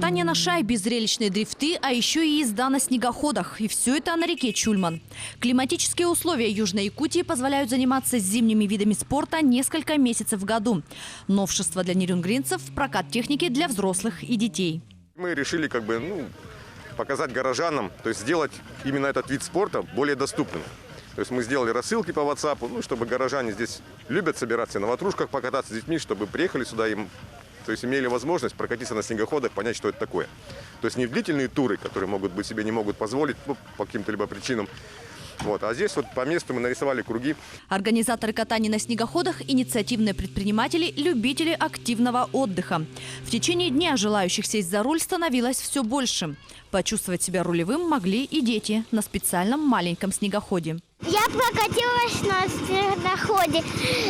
Катание на шайбе, зрелищные дрифты, а еще и езда на снегоходах. И все это на реке Чульман. Климатические условия Южной Якутии позволяют заниматься зимними видами спорта несколько месяцев в году. Новшество для нерюнгринцев – прокат техники для взрослых и детей. Мы решили показать горожанам, то есть сделать именно этот вид спорта более доступным. То есть мы сделали рассылки по WhatsApp, чтобы горожане здесь любят собираться на ватрушках, покататься с детьми, чтобы приехали сюда им. То есть имели возможность прокатиться на снегоходах, понять, что это такое. То есть не в длительные туры, которые себе не могут позволить по каким-то либо причинам. А здесь по месту мы нарисовали круги. Организаторы катания на снегоходах – инициативные предприниматели, любители активного отдыха. В течение дня желающих сесть за руль становилось все больше. Почувствовать себя рулевым могли и дети на специальном маленьком снегоходе. Я прокатилась на снегоходе.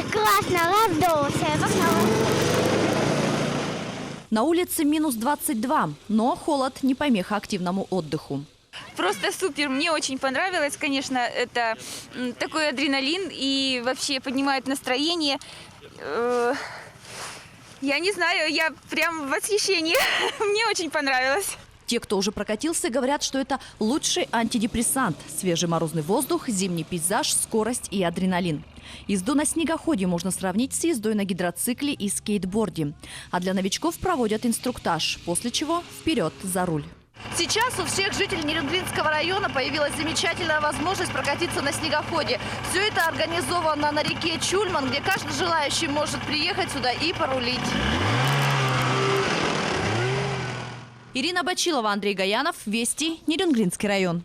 Классно, раздулся. На улице минус 22, но холод не помеха активному отдыху. Просто супер, мне очень понравилось, конечно, это такой адреналин и вообще поднимает настроение. Я не знаю, я прям в восхищении, мне очень понравилось. Те, кто уже прокатился, говорят, что это лучший антидепрессант. Свежий морозный воздух, зимний пейзаж, скорость и адреналин. Езду на снегоходе можно сравнить с ездой на гидроцикле и скейтборде. А для новичков проводят инструктаж, после чего вперед за руль. Сейчас у всех жителей Нерюнгринского района появилась замечательная возможность прокатиться на снегоходе. Все это организовано на реке Чульман, где каждый желающий может приехать сюда и порулить. Ирина Бачилова, Андрей Гаянов, Вести, Нерюнгринский район.